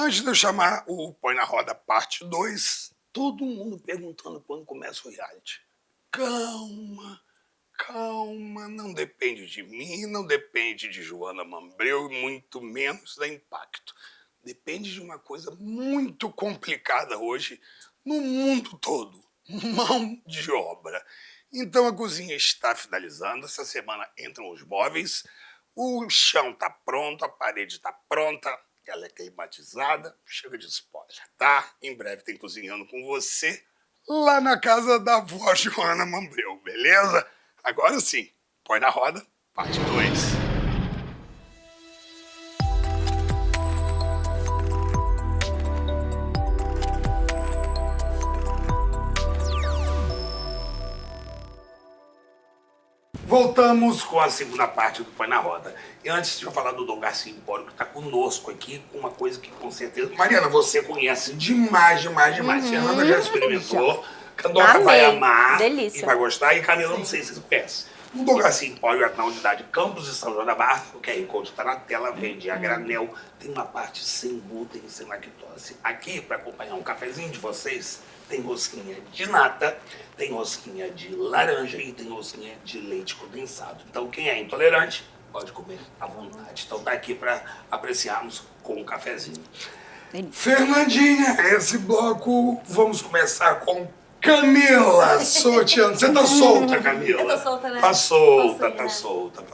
Antes de eu chamar o Põe na Roda parte 2, todo mundo perguntando quando começa o reality. Calma, calma, não depende de mim, não depende de Joana Mambreu e muito menos da Impacto. Depende de uma coisa muito complicada hoje no mundo todo, mão de obra. Então a cozinha está finalizando, essa semana entram os móveis, o chão está pronto, a parede está pronta, ela é climatizada, chega de spoiler, tá? Em breve tem Cozinhando com você, lá na casa da avó Joana Mambreu, beleza? Agora sim, Põe na Roda, parte 2. Voltamos com a segunda parte do Põe na Roda. E antes de eu falar do Dom Garcia Empório, que está conosco aqui, com uma coisa que com certeza... Mariana, você conhece demais. Fernanda já experimentou. Candoca vai amar. Delícia. E vai gostar. E Camila, não sei se você conhece. O Dom Garcia Empório é na unidade Campos de São João da Barra. O QR Code está na tela, vende a granel. Tem uma parte sem glúten, sem lactose. Aqui, para acompanhar um cafezinho de vocês, tem rosquinha de nata, tem rosquinha de laranja e tem rosquinha de leite condensado. Então, quem é intolerante, pode comer à vontade. Então, tá aqui para apreciarmos com um cafezinho. Fernandinha, esse bloco, vamos começar com Camila sorteando. Você tá solta, Camila? Eu tô solta, né? Tá solta.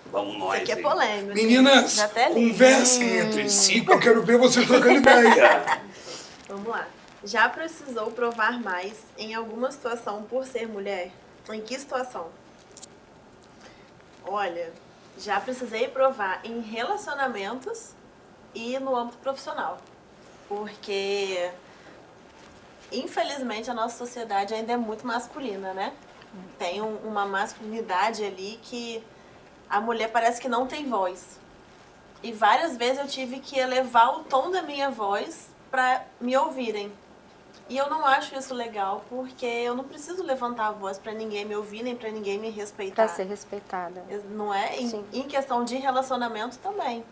Vamos nós. Isso aqui é aí. polêmico. Meninas, conversem entre si, que eu quero ver vocês trocando ideia. Vamos lá. Já precisou provar mais em alguma situação por ser mulher? Em que situação? Olha, já precisei provar em relacionamentos e no âmbito profissional. Porque, infelizmente, a nossa sociedade ainda é muito masculina, né? Tem uma masculinidade ali que a mulher parece que não tem voz. E várias vezes eu tive que elevar o tom da minha voz para me ouvirem. E eu não acho isso legal, porque eu não preciso levantar a voz para ninguém me ouvir, nem para ninguém me respeitar. Para ser respeitada. Não é? Em questão de relacionamento também.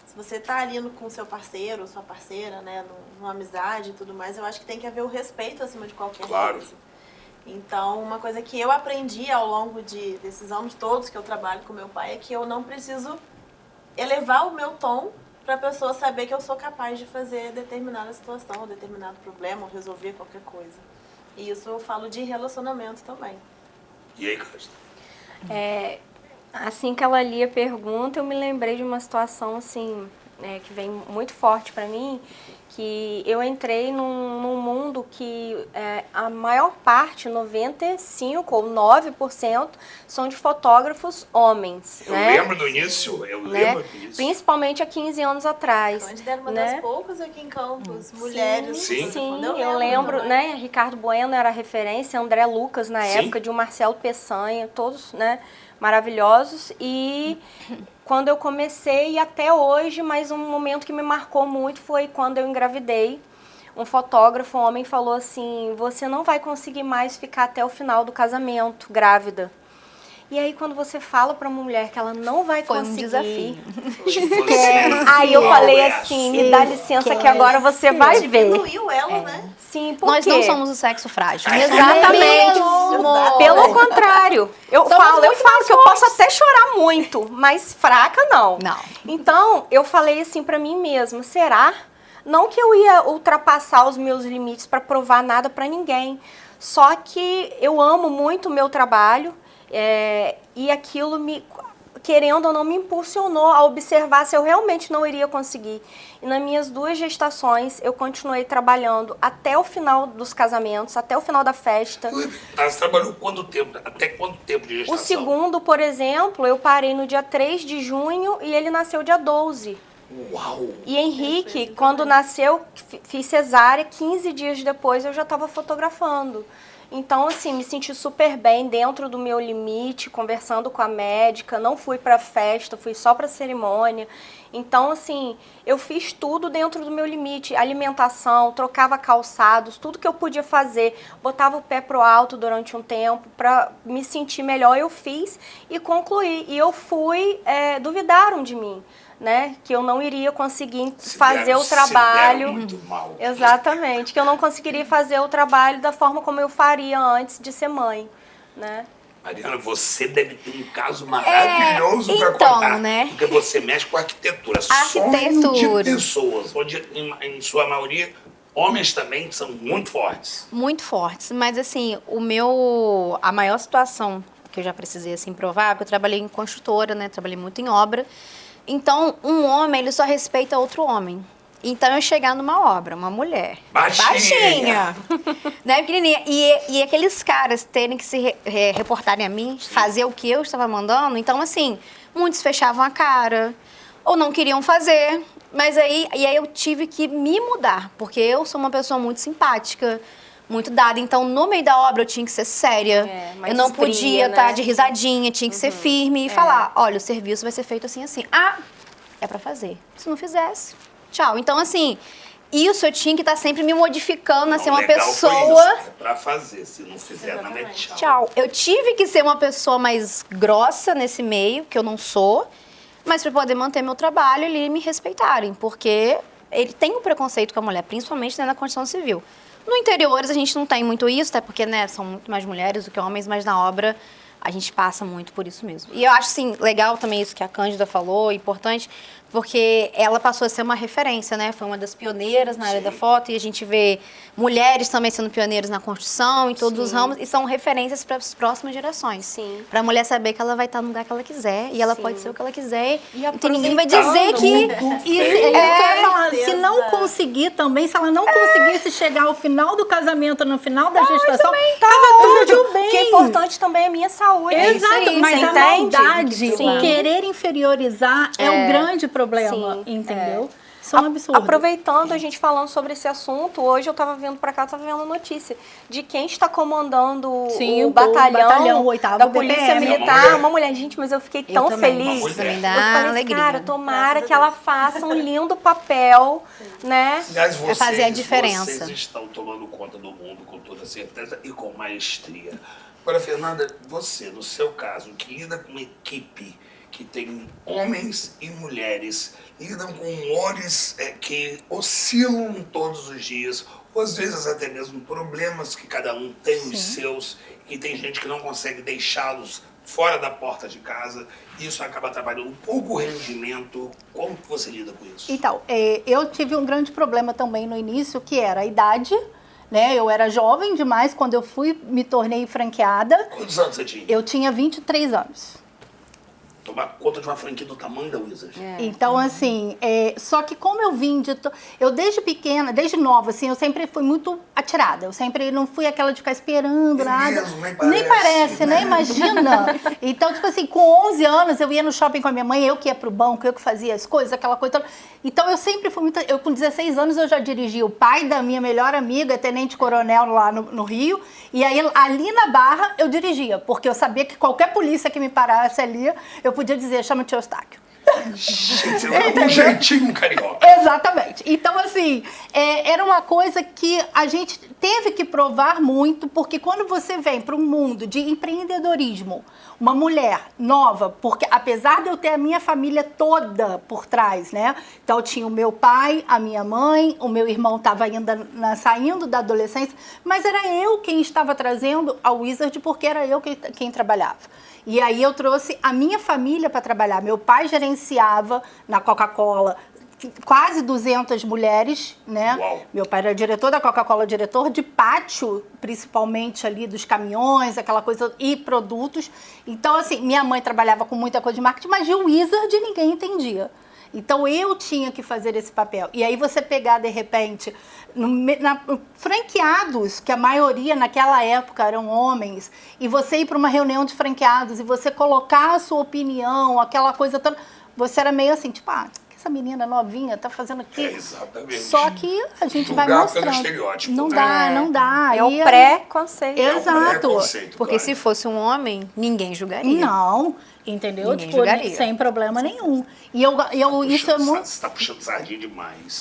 Se você tá ali com seu parceiro, sua parceira, né, numa amizade e tudo mais, eu acho que tem que haver o respeito acima de qualquer coisa. Então, uma coisa que eu aprendi ao longo desses anos todos que eu trabalho com meu pai é que eu não preciso elevar o meu tom para a pessoa saber que eu sou capaz de fazer determinada situação, determinado problema, ou resolver qualquer coisa. E isso eu falo de relacionamento também. E aí, Costa? Assim que ela lia a pergunta, eu me lembrei de uma situação assim, que vem muito forte para mim, que eu entrei num mundo que a maior parte, 95% ou 9%, são de fotógrafos homens. Eu lembro do início, Principalmente há 15 anos atrás. Onde deram uma das poucas aqui em Campos, mulheres. Sim, eu lembro, né? Ricardo Bueno era a referência, André Lucas na época, de um Marcelo Peçanha, todos, né, maravilhosos. E quando eu comecei, e até hoje, mas um momento que me marcou muito foi quando eu engravidei. Um fotógrafo, um homem, falou assim: você não vai conseguir mais ficar até o final do casamento grávida. E aí, quando você fala pra mulher que ela não vai conseguir... Foi um desafio. Aí eu falei assim, me dá licença que agora você vai ver. Diminuiu ela, né? Sim, por Nós quê? não somos o sexo frágil. Exatamente. Pelo contrário. Eu falo que eu posso até chorar muito, mas fraca não. Então, eu falei assim pra mim mesma: será? Não que eu ia ultrapassar os meus limites pra provar nada pra ninguém. Só que eu amo muito o meu trabalho. E aquilo querendo ou não, me impulsionou a observar se eu realmente não iria conseguir. E nas minhas 2 gestações, eu continuei trabalhando até o final dos casamentos, até o final da festa. Você trabalhou quanto tempo? Até quanto tempo de gestação? O segundo, por exemplo, eu parei no dia 3 de junho e ele nasceu dia 12. Uau! E Henrique, quando nasceu, fiz cesárea, 15 dias depois eu já estava fotografando. Então, assim, me senti super bem dentro do meu limite, conversando com a médica, não fui pra festa, fui só pra cerimônia. Então, assim, eu fiz tudo dentro do meu limite, alimentação, trocava calçados, tudo que eu podia fazer, botava o pé pro alto durante um tempo pra me sentir melhor, eu fiz e concluí. E eu fui, duvidaram de mim. né, que eu não iria conseguir fazer o trabalho. Muito mal. Exatamente, que eu não conseguiria fazer o trabalho da forma como eu faria antes de ser mãe, né? Mariana, você deve ter um caso maravilhoso para então, contar, né? Porque você mexe com arquitetura. Arquitetura. Sonho de pessoas, onde em sua maioria homens também são muito fortes. Muito fortes, mas assim, a maior situação que eu já precisei assim provar, porque eu trabalhei em construtora, né? Trabalhei muito em obra. Então, um homem, ele só respeita outro homem. Então, eu chegar numa obra, uma mulher baixinha né, pequenininha, e aqueles caras terem que se reportarem a mim, fazer o que eu estava mandando, então, assim, muitos fechavam a cara, ou não queriam fazer, mas aí eu tive que me mudar, porque eu sou uma pessoa muito simpática, muito dada, então, no meio da obra, eu tinha que ser séria, eu não podia estar de risadinha, tinha que ser firme e falar, olha, o serviço vai ser feito assim, assim, é pra fazer, se não fizesse... Tchau. Então, assim, isso eu tinha que estar sempre me modificando, assim, uma pessoa... É pra fazer, se não fizer, não é tchau. Tchau. Eu tive que ser uma pessoa mais grossa nesse meio, que eu não sou, mas para poder manter meu trabalho ali e me respeitarem, porque ele tem um preconceito com a mulher, principalmente né, na construção civil. No interior, a gente não tem muito isso, até porque, né, são muito mais mulheres do que homens, mas na obra a gente passa muito por isso mesmo. E eu acho, assim, legal também isso que a Cândida falou, importante, porque ela passou a ser uma referência, né? Foi uma das pioneiras na área da foto e a gente vê mulheres também sendo pioneiras na construção, em todos os ramos, e são referências para as próximas gerações. Sim. Para a mulher saber que ela vai estar no lugar que ela quiser e ela pode ser o que ela quiser. E então ninguém vai dizer que... Se não conseguir também, se ela não conseguisse chegar ao final do casamento, no final da gestação, tava tudo bem. O que é importante também é a minha saúde. Exato, mas a maldade, Sim. o querer inferiorizar é um grande problema, entendeu? São absurdos. Aproveitando a gente falando sobre esse assunto, hoje eu estava vendo para cá, estava vendo a notícia de quem está comandando o batalhão, da Polícia Militar, uma mulher. Gente, mas eu fiquei tão feliz. Isso me Eu dá falei, alegria. cara, tomara que ela faça um lindo papel, né? Aliás, fazer a diferença. Vocês estão tomando conta do mundo com toda certeza e com maestria. Agora, Fernanda, você, no seu caso, que lida com uma equipe que tem homens e mulheres, lidam com humores que oscilam todos os dias, ou às vezes até mesmo problemas que cada um tem os seus, e tem gente que não consegue deixá-los fora da porta de casa, e isso acaba trabalhando um pouco o rendimento. Como que você lida com isso? Então, eu tive um grande problema também no início, que era a idade, né? Eu era jovem demais quando eu me tornei franqueada. Quantos anos você tinha? Eu tinha 23 anos. Tomar conta de uma franquia do tamanho da Wizard. Então, assim, só que como eu vim eu desde pequena, desde nova, assim, eu sempre fui muito atirada. Eu sempre não fui aquela de ficar esperando nada. Mesmo, nem parece, né? Imagina. Então, tipo assim, com 11 anos, eu ia no shopping com a minha mãe, eu que ia pro banco, eu que fazia as coisas, aquela coisa toda. Então, eu sempre fui muito... Eu, com 16 anos, eu já dirigi o pai da minha melhor amiga, tenente-coronel lá no Rio. E aí, ali na Barra, eu dirigia. Porque eu sabia que qualquer polícia que me parasse ali, eu podia dizer, chama o tio Eustáquio. Um jeitinho carioca. Exatamente. Então, assim, era uma coisa que a gente teve que provar muito, porque quando você vem para um mundo de empreendedorismo, uma mulher nova, porque apesar de eu ter a minha família toda por trás, né? Então, tinha o meu pai, a minha mãe, o meu irmão estava ainda saindo da adolescência, mas era eu quem estava trazendo a Wizard, porque era eu quem trabalhava. E aí eu trouxe a minha família para trabalhar. Meu pai gerenciava na Coca-Cola quase 200 mulheres, né? Uau. Meu pai era diretor da Coca-Cola, diretor de pátio, principalmente ali dos caminhões, aquela coisa, e produtos. Então, assim, minha mãe trabalhava com muita coisa de marketing, mas de Wizard ninguém entendia. Então, eu tinha que fazer esse papel. E aí você pegar, de repente, franqueados, que a maioria naquela época eram homens, e você ir para uma reunião de franqueados e você colocar a sua opinião, aquela coisa toda, você era meio assim, tipo, que essa menina novinha tá fazendo aqui? Exatamente. Só que a gente vai Julgar mostrando. pelo estereótipo, Não né? dá, não dá. É o pré-conceito. Exato. Porque se fosse um homem, ninguém julgaria. Não, entendeu? Ninguém Tipo, julgaria. sem problema nenhum. E isso é muito... Você tá puxando sardinha demais.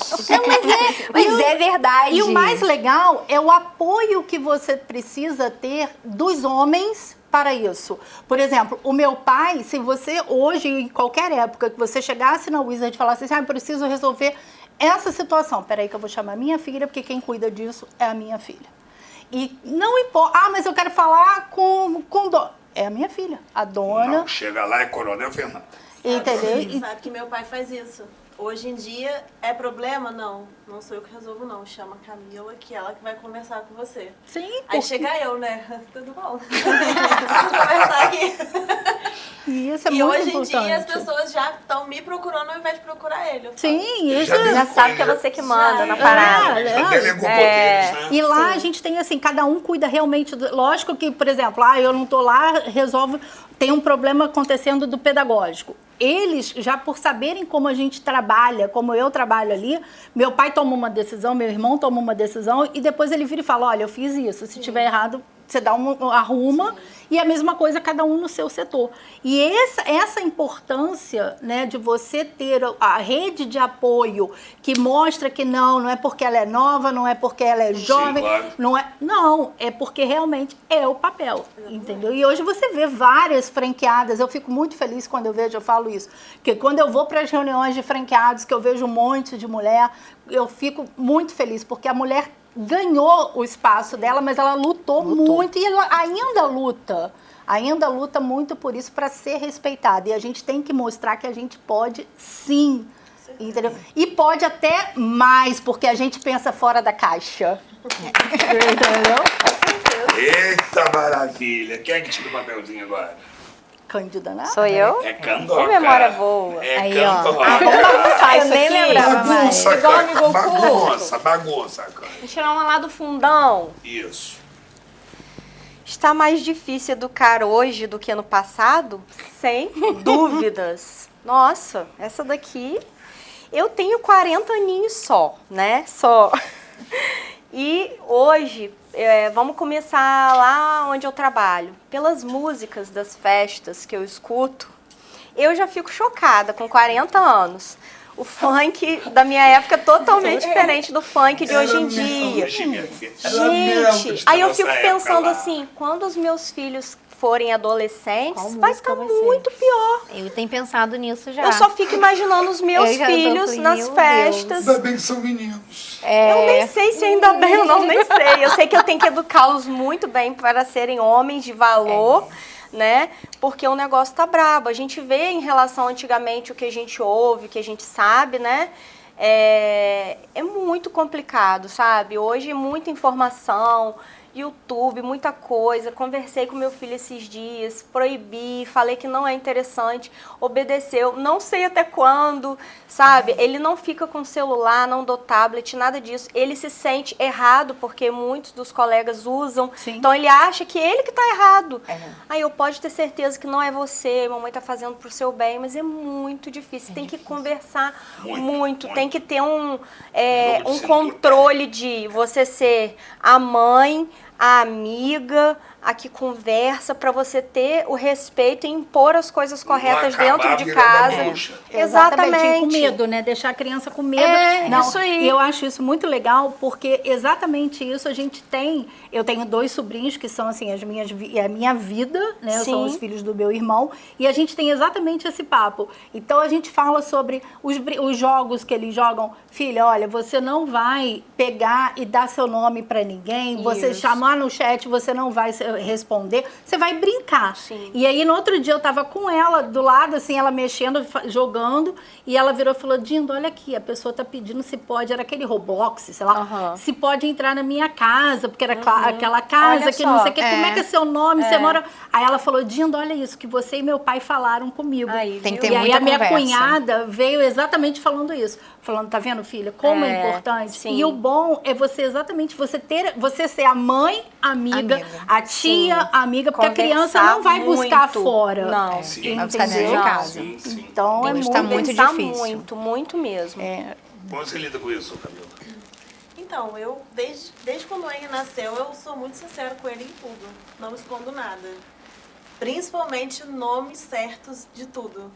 Mas é verdade. E o mais legal é o apoio que você precisa ter dos homens para isso. Por exemplo, o meu pai, se você hoje, em qualquer época, que você chegasse na Wizard e falasse assim, eu preciso resolver essa situação. Peraí que eu vou chamar minha filha, porque quem cuida disso é a minha filha. E não importa, mas eu quero falar com é a minha filha, a dona. Não, chega lá, é Coronel Fernando. Entendeu? Sabe que meu pai faz isso. Hoje em dia, é problema? Não sou eu que resolvo, não. Chama a Camila, que ela que vai conversar com você. Sim. Aí chega eu, né? Tudo bom. Vamos conversar aqui. E isso é E muito hoje em importante. dia, as pessoas já estão me procurando ao invés de procurar ele. Sim, isso Já sabe que é você que manda na parada. Já delegou poderes, né? E lá a gente tem assim, cada um cuida realmente. Lógico que, por exemplo, eu não tô lá, resolve. Tem um problema acontecendo do pedagógico. Eles, já por saberem como a gente trabalha, como eu trabalho ali, meu pai toma uma decisão, meu irmão toma uma decisão e depois ele vira e fala, olha, eu fiz isso, se tiver errado, você dá arruma. Sim. E a mesma coisa cada um no seu setor. E essa importância, né, de você ter a rede de apoio que mostra que não é porque ela é nova, não é porque ela é jovem, Sim, claro. não, é porque realmente é o papel, entendeu? E hoje você vê várias franqueadas, eu fico muito feliz quando eu falo isso, porque quando eu vou para as reuniões de franqueados, que eu vejo um monte de mulher, eu fico muito feliz, porque a mulher ganhou o espaço dela, mas ela lutou muito e ela ainda luta muito por isso, para ser respeitada. E a gente tem que mostrar que a gente pode sim, entendeu? E pode até mais, porque a gente pensa fora da caixa. Entendeu? Eita maravilha! Quem é que tira o papelzinho agora? Cândida, né? Sou eu? É Candoca. Que memória boa. É Aí, ó. Candoca. Vamos bagunçar isso nem aqui. lembrava Bagunça, Igual cara. amigo Bagunça, cara. Vou tirar uma lá do fundão. Isso. Está mais difícil educar hoje do que no passado? Sem dúvidas. Nossa, essa daqui... Eu tenho 40 aninhos só, né? Só. E hoje, vamos começar lá onde eu trabalho. Pelas músicas das festas que eu escuto, eu já fico chocada com 40 anos. O funk da minha época é totalmente diferente do funk de hoje em dia. Gente, aí eu fico pensando assim, quando os meus filhos forem adolescentes, vai ficar muito pior. Eu tenho pensado nisso já. Eu só fico imaginando os meus filhos nas festas. Ainda bem que são meninos. Eu nem sei se ainda bem ou não, nem sei. Eu sei que eu tenho que educá-los muito bem para serem homens de valor, né? Porque o negócio tá brabo. A gente vê em relação antigamente o que a gente ouve, o que a gente sabe, né? É muito complicado, sabe? Hoje muita informação, YouTube, muita coisa. Conversei com meu filho esses dias, proibi, falei que não é interessante, obedeceu, não sei até quando, sabe? Ele não fica com celular, não dou tablet, nada disso. Ele se sente errado porque muitos dos colegas usam. Sim. Então ele acha que ele que tá errado. Aí eu pode ter certeza que não é você, a mamãe tá fazendo pro seu bem, mas é muito difícil. Tem que conversar muito. Tem que ter um controle de você ser a mãe, a amiga, a que conversa, para você ter o respeito e impor as coisas corretas dentro de casa. Exatamente. Com medo, né? Deixar a criança com medo. Isso aí. E eu acho isso muito legal, porque exatamente isso a gente tem. Eu tenho 2 sobrinhos que são assim a minha vida, né? São os filhos do meu irmão, e a gente tem exatamente esse papo. Então a gente fala sobre os jogos que eles jogam. Filha, olha, você não vai pegar e dar seu nome para ninguém. Você chamar no chat, você não vai responder. Você vai brincar. Sim. E aí no outro dia eu tava com ela do lado, assim, ela mexendo, jogando, e ela virou e falou: Dindo, olha aqui, a pessoa tá pedindo se pode, era aquele Roblox, sei lá, se pode entrar na minha casa, porque era aquela casa Olha que só. não sei o que, como é que é seu nome, você mora... Aí ela falou: Dindo, olha isso, que você e meu pai falaram comigo. Aí, Tem que viu? ter E aí muita a minha conversa. cunhada veio exatamente falando isso. Falando, tá vendo, filha, como é importante? Sim. E o bom é você exatamente, você ser a mãe, amiga. A tia, amiga, porque a criança não vai buscar fora. Não. Sim. Vai buscar dentro de Não. casa. Sim. Então é Hoje muito, tá muito Pensar difícil. muito mesmo. Como você lida com isso, Camila? Então, eu, desde quando o Henry nasceu, eu sou muito sincera com ele em tudo. Não escondo nada. Principalmente nomes certos de tudo.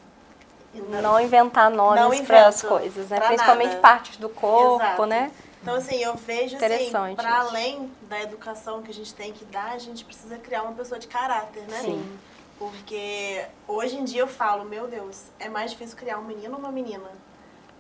Não inventar nomes Não para as invento, coisas, né? pra Principalmente nada. partes do corpo, Exato. né? Então, assim, eu vejo, assim, Interessante para isso. além da educação que a gente tem que dar, a gente precisa criar uma pessoa de caráter, né? Sim. Porque hoje em dia eu falo, meu Deus, é mais difícil criar um menino ou uma menina.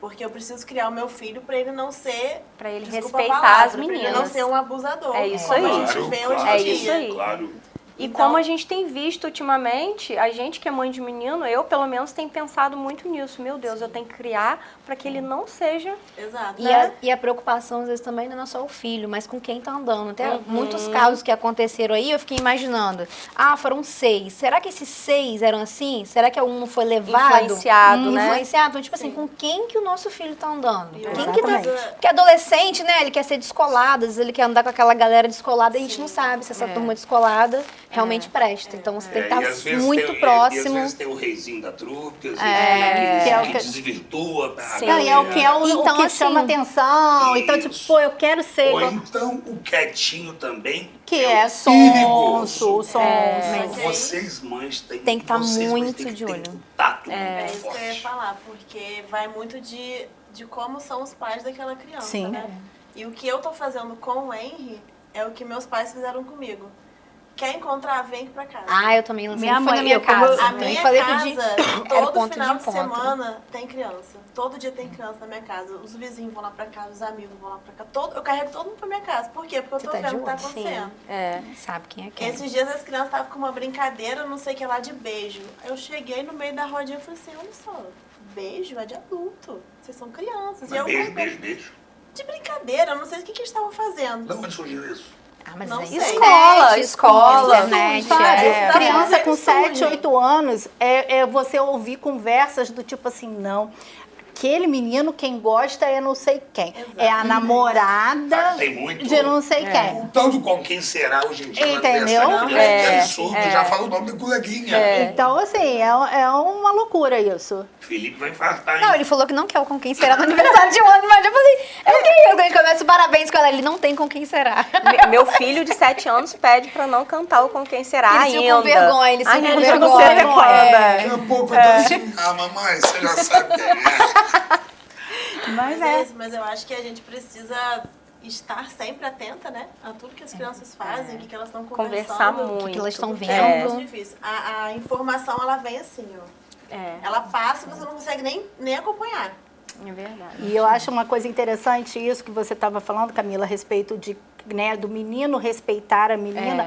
Porque eu preciso criar o meu filho para ele não ser... Pra ele desculpa a respeitar palavra, as pra ele meninas. não ser um abusador. É isso como aí. a gente vê hoje É em dia. isso aí. Claro. E Então- como a gente tem visto ultimamente, a gente que é mãe de menino, eu pelo menos tenho pensado muito nisso. Meu Deus, eu tenho que criar para que ele não seja... Exato. E a preocupação, às vezes, também não é só o filho, mas com quem tá andando. Até muitos casos que aconteceram aí, eu fiquei imaginando. Ah, foram 6. Será que esses 6 eram assim? Será que algum não foi levado? Influenciado, né? Influenciado. Então, tipo assim, com quem que o nosso filho tá andando? E Quem que tá... exatamente. Porque adolescente, né, ele quer ser descolado, às vezes ele quer andar com aquela galera descolada, e a gente não sabe se essa turma descolada realmente presta. Então, você tem que E às estar vezes muito tem, próximo. E às vezes tem o reizinho da trupe, às vezes que é o tem que- que desvirtua. Tá? Sim. Não, e é o que, Então, o que assim, chama atenção. Então, tipo, isso. pô, eu quero ser Ou igual... então o quietinho também. Que o é perigoso. sonso, sonso. Mas aí- Vocês mães Tem que tá vocês, mães, muito têm que de ter olho. um tato É muito isso que eu ia forte. falar, porque vai muito de como são os pais daquela criança, Sim. né? E o que eu tô fazendo com o Henry é o que meus pais fizeram comigo. Quer encontrar, vem aqui pra casa. Ah, eu também não sei. Minha Foi mãe, na minha eu, como casa. eu- A Eu minha falei casa, era todo ponto de final de encontro. semana tem criança. Todo dia tem criança na minha casa. Os vizinhos vão lá pra casa, os amigos vão lá pra cá. Eu carrego todo mundo pra minha casa. Por quê? Porque eu Você tô tá de vendo o que tá olho? acontecendo. É. Sabe quem é quem. Esses dias as crianças estavam com uma brincadeira, não sei o que lá, de beijo. Eu cheguei no meio da rodinha e falei assim, olha só, beijo é de adulto. Vocês são crianças. E eu Beijo, beijo, beijo. de brincadeira, eu não sei o que eles estavam fazendo. De onde surgiu isso? Ah, mas Não aí sei. Escola. internet, Sabe, É. criança com Isso 7, surge. 8 anos, é você ouvir conversas do tipo assim, não, aquele menino quem gosta é não sei quem. É a namorada Tem muito. de não sei quem. O tanto com quem será hoje em dia. no Entendeu? aniversário de criança, é absurdo. Já fala o nome do coleguinha. Então, assim, é uma loucura isso. Felipe vai infartar, hein? Não, ele falou que não quer o com quem será no aniversário de um ano, mas eu falei, é o que? Quando a gente começa o parabéns com ela, ele não tem com quem será. Meu filho de 7 anos pede pra não cantar o Com Quem Será Eles ainda. ficam com vergonha, eles ficam com Ainda não vergonha. sei até quando. Daqui a pouco vai estar assim, ah, mamãe, você já sabe quem é. Mas Mas é isso, mas eu acho que a gente precisa estar sempre atenta, né? A tudo que as crianças fazem, o que elas estão Conversar conversando. muito. que elas estão Porque vendo. é muito difícil. A informação, ela vem assim, ó. É, Ela passa e você não consegue nem acompanhar. é verdade. E eu acho uma coisa interessante isso que você estava falando, Camila, a respeito de, né, do menino respeitar a menina.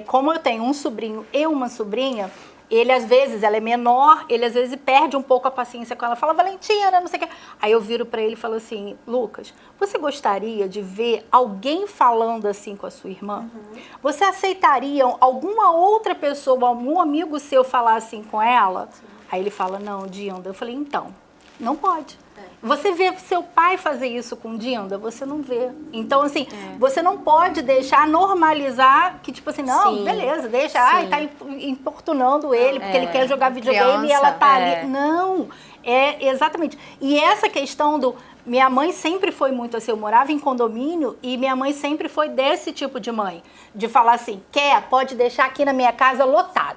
Como eu tenho um sobrinho e uma sobrinha, ele às vezes, ela é menor, ele às vezes perde um pouco a paciência com ela. Fala, Valentina, não sei o que. Aí eu viro para ele e falo assim, Lucas, você gostaria de ver alguém falando assim com a sua irmã? Você aceitaria alguma outra pessoa, algum amigo seu falar assim com ela? Aí ele fala, não, Dinda. Eu falei, então, não pode. Você vê seu pai fazer isso com Dinda, você não vê. Então, assim, você não pode deixar normalizar que, tipo assim, não, Sim. beleza, deixa, ai, tá importunando ele, porque ele quer jogar videogame e ela tá ali. Não, exatamente. E essa questão do... Minha mãe sempre foi muito assim, eu morava em condomínio e minha mãe sempre foi desse tipo de mãe. De falar assim, pode deixar aqui na minha casa lotada.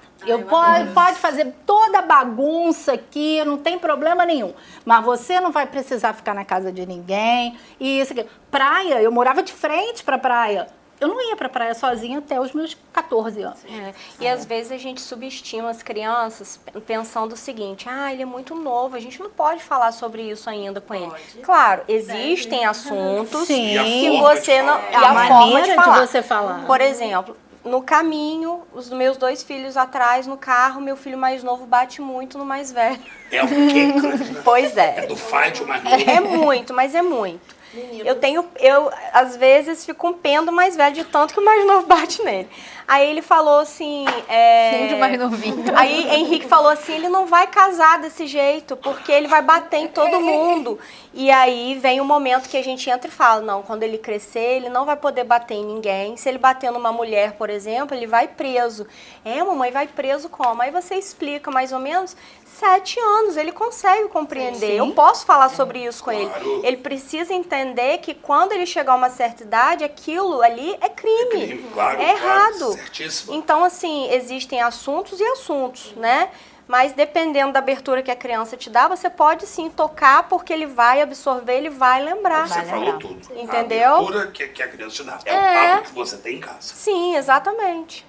Pode fazer toda a bagunça aqui, não tem problema nenhum. Mas você não vai precisar ficar na casa de ninguém. E isso aqui. Praia, eu morava de frente pra praia. Eu não ia pra praia sozinha até os meus 14 anos. E às vezes a gente subestima as crianças pensando o seguinte, ele é muito novo, a gente não pode falar sobre isso ainda com ele. Claro, existem assuntos Sim. que você não... É a maneira de você falar. Por exemplo, no caminho, os meus 2 filhos atrás, no carro, meu filho mais novo bate muito no mais velho. É o quê, Cristina? Pois é. É do fight o mais novo. É muito, mas é muito. Eu às vezes fico com pena do mais velho de tanto que o mais novo bate nele. Aí ele falou assim... Sempre mais novinho. Aí Henrique falou assim, ele não vai casar desse jeito, porque ele vai bater em todo mundo. E aí vem o momento que a gente entra e fala, não, quando ele crescer, ele não vai poder bater em ninguém. Se ele bater numa mulher, por exemplo, ele vai preso. Mamãe, vai preso como? Aí você explica mais ou menos... 7 anos, ele consegue compreender. Eu posso falar sobre isso com ele. Ele precisa entender que quando ele chegar a uma certa idade, aquilo ali é crime. Claro, É errado. certíssimo. Então, assim, existem assuntos e assuntos, né? Mas dependendo da abertura que a criança te dá, você pode sim tocar, porque ele vai absorver, ele vai lembrar. Você falou tudo. Entendeu? A abertura que a criança te dá. É o papo que você tem em casa. Sim, exatamente.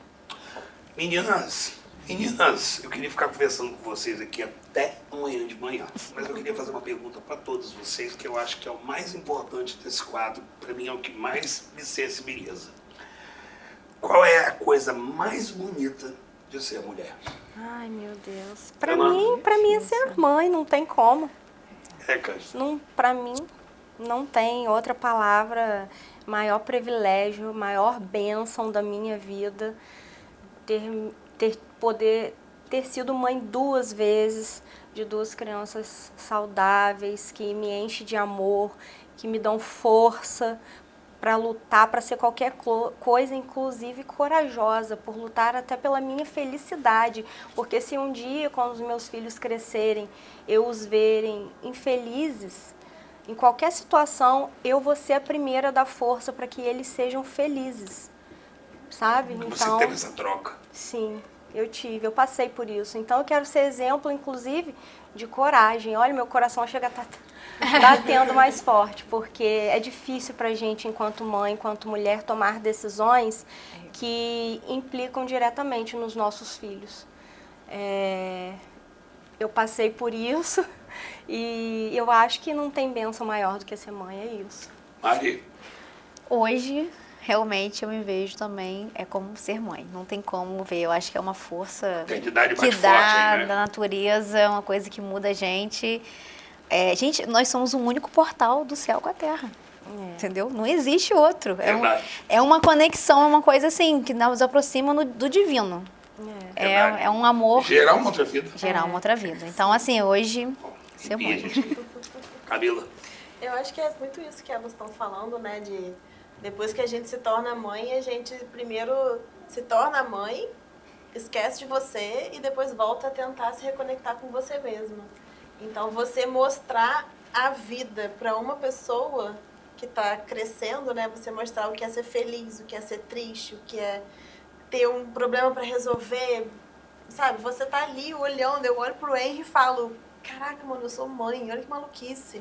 Meninas, eu queria ficar conversando com vocês aqui até amanhã de manhã. Mas eu queria fazer uma pergunta para todos vocês, que eu acho que é o mais importante desse quadro. Para mim é o que mais me sensibiliza. Qual é a coisa mais bonita de ser mulher? Ai, meu Deus. Pra mim é ser mãe, não tem como. Cássio. Não, pra mim, não tem outra palavra. Maior privilégio, maior bênção da minha vida. Poder ter sido mãe 2 vezes, de 2 crianças saudáveis, que me enchem de amor, que me dão força para lutar, para ser qualquer coisa, inclusive corajosa, por lutar até pela minha felicidade. Porque se um dia, quando os meus filhos crescerem, eu os verem infelizes, em qualquer situação, eu vou ser a primeira a dar força para que eles sejam felizes, sabe? Você teve essa troca? Sim, eu passei por isso. Então eu quero ser exemplo, inclusive, de coragem. Olha, meu coração chega a estar batendo mais forte, porque é difícil pra gente, enquanto mãe, enquanto mulher, tomar decisões que implicam diretamente nos nossos filhos. Eu passei por isso e eu acho que não tem bênção maior do que ser mãe, é isso. Mari? Hoje, realmente, eu me vejo também como ser mãe. Não tem como ver. Eu acho que é uma força que dá da natureza, é uma coisa que muda a gente. Gente, nós somos o único portal do céu com a terra. Entendeu? Não existe outro. É uma conexão, é uma coisa assim, que nos aproxima do divino. É um amor. Gerar uma outra vida. Gerar uma outra vida. Então, assim, hoje, ser mãe. Camila? Eu acho que é muito isso que elas estão falando, né? Depois que a gente se torna mãe, a gente primeiro se torna mãe, esquece de você e depois volta a tentar se reconectar com você mesma. Então, você mostrar a vida para uma pessoa que está crescendo, né? Você mostrar o que é ser feliz, o que é ser triste, o que é ter um problema para resolver, sabe? Você tá ali olhando, eu olho pro Henry e falo, caraca, mano, eu sou mãe, olha que maluquice,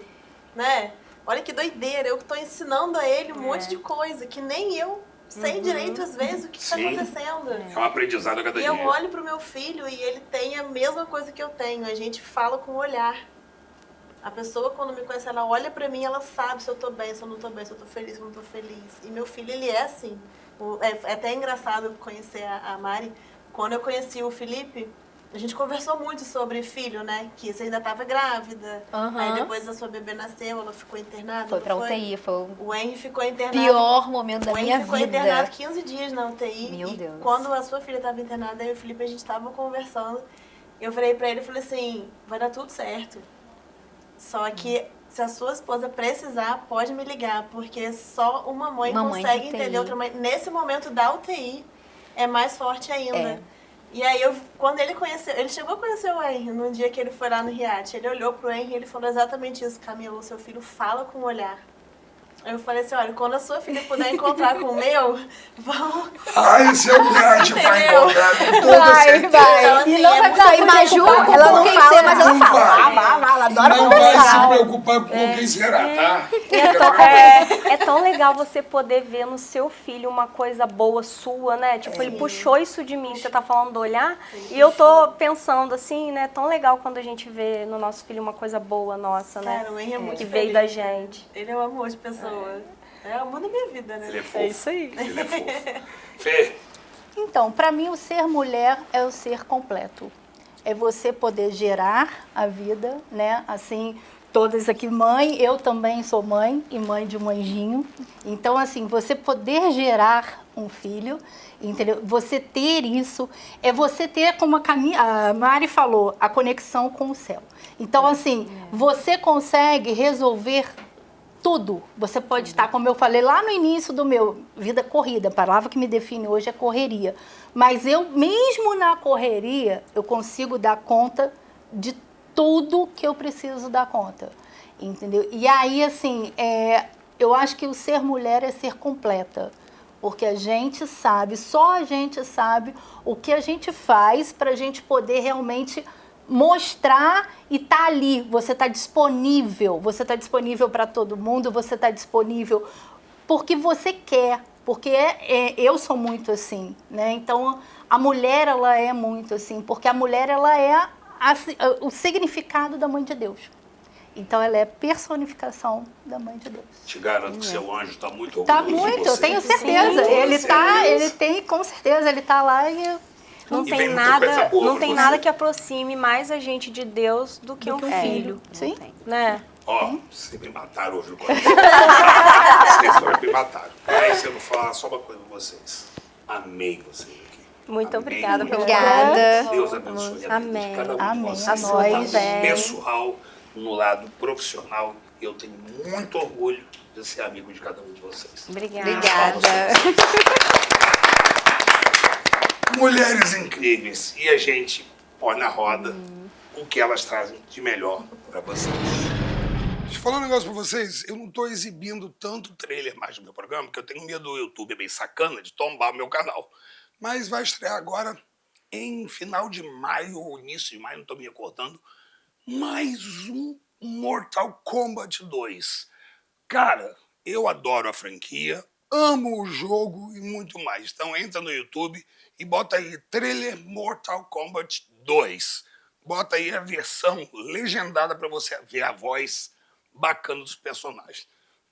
né? Olha que doideira, eu tô ensinando a ele um monte de coisa que nem eu sei direito às vezes o que está acontecendo. É um aprendizado a cada dia. E eu olho pro meu filho e ele tem a mesma coisa que eu tenho, a gente fala com o olhar. A pessoa, quando me conhece, ela olha pra mim, ela sabe se eu tô bem, se eu não tô bem, se eu tô feliz, se eu não tô feliz. E meu filho, ele é assim. É até engraçado conhecer a Mari. Quando eu conheci o Felipe, a gente conversou muito sobre filho, né? Que você ainda estava grávida. Aí depois a sua bebê nasceu, ela ficou internada. Foi pra UTI, O Henry ficou internado. Pior momento da minha vida. O Henry ficou internado 15 dias na UTI. Meu Deus. Quando a sua filha estava internada, eu e o Felipe, a gente estava conversando. Eu falei pra ele, falei assim, vai dar tudo certo. Só que se a sua esposa precisar, pode me ligar, porque só uma mãe consegue entender outra mãe. Nesse momento da UTI, é mais forte ainda. E aí, quando ele conheceu, ele chegou a conhecer o Henry no dia que ele foi lá no Riad. Ele olhou pro Henry e ele falou exatamente isso, Camila, seu filho fala com o olhar. Eu falei assim, olha, quando a sua filha puder encontrar com o meu, vamos... Esse é o lugar de vai encontrar com toda certeza. Então, assim, e não vai precisar ir mais junto, ela não fala, mas ela fala. Ela adora não conversar. Não vai se preocupar com quem será, tá? É tão legal você poder ver no seu filho uma coisa boa sua, né? Tipo, ele puxou isso de mim, você tá falando do olhar, e eu tô pensando assim, né? Tão legal quando a gente vê no nosso filho uma coisa boa nossa, né? Cara, o Henry é muito que veio da gente. Ele é um amor de pessoa. É o amor da minha vida, né? Ele é fofo. É isso aí. Ele é fofo. Fê? Então, para mim, o ser mulher é o ser completo. É você poder gerar a vida, né? Assim, todas aqui mãe, eu também sou mãe e mãe de um anjinho. Então, assim, você poder gerar um filho, entendeu? Você ter isso, é você ter, como a Mari falou, a conexão com o céu. Então, assim, você consegue resolver tudo. Você pode estar, como eu falei lá no início do meu vida corrida, a palavra que me define hoje é correria. Mas eu, mesmo na correria, eu consigo dar conta de tudo que eu preciso dar conta, entendeu? E aí, assim, eu acho que o ser mulher é ser completa, porque a gente sabe, só a gente sabe o que a gente faz para a gente poder realmente mostrar e tá ali, você tá disponível para todo mundo, você tá disponível porque você quer, porque eu sou muito assim, né? Então a mulher ela é muito assim, porque a mulher ela é o significado da Mãe de Deus. Então ela é personificação da Mãe de Deus. Te garanto que seu anjo está muito orgulhoso Tá de muito, você. eu tenho certeza. Sim, Ele tem, com certeza, ele tá lá e Não E tem vem muita coisa nada, boa não pra tem você. nada que aproxime mais a gente de Deus do que um filho, sim. né? Ó, vocês me mataram hoje no coração. Vocês me mataram. Mas eu vou falar só uma coisa pra vocês. Amei vocês aqui. Muito Amei obrigada muito. pelo Obrigada. Deus abençoe a vida Amém. de cada um Amém. de vocês. A No nós. lado Também. pessoal, no lado profissional. Eu tenho muito orgulho de ser amigo de cada um de vocês. Obrigada. Obrigada. Mulheres incríveis. E a gente põe na roda o que elas trazem de melhor pra vocês. Deixa eu falar um negócio pra vocês. Eu não tô exibindo tanto trailer mais no meu programa, porque eu tenho medo do YouTube, é bem sacana, de tombar o meu canal. Mas vai estrear agora, em final de maio, ou início de maio, não tô me recordando, mais um Mortal Kombat 2. Cara, eu adoro a franquia, amo o jogo e muito mais. Então entra no YouTube e bota aí trailer Mortal Kombat 2. Bota aí a versão legendada pra você ver a voz bacana dos personagens.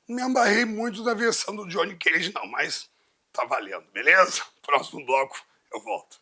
Não me amarrei muito da versão do Johnny Cage não, mas tá valendo, beleza? Próximo bloco eu volto.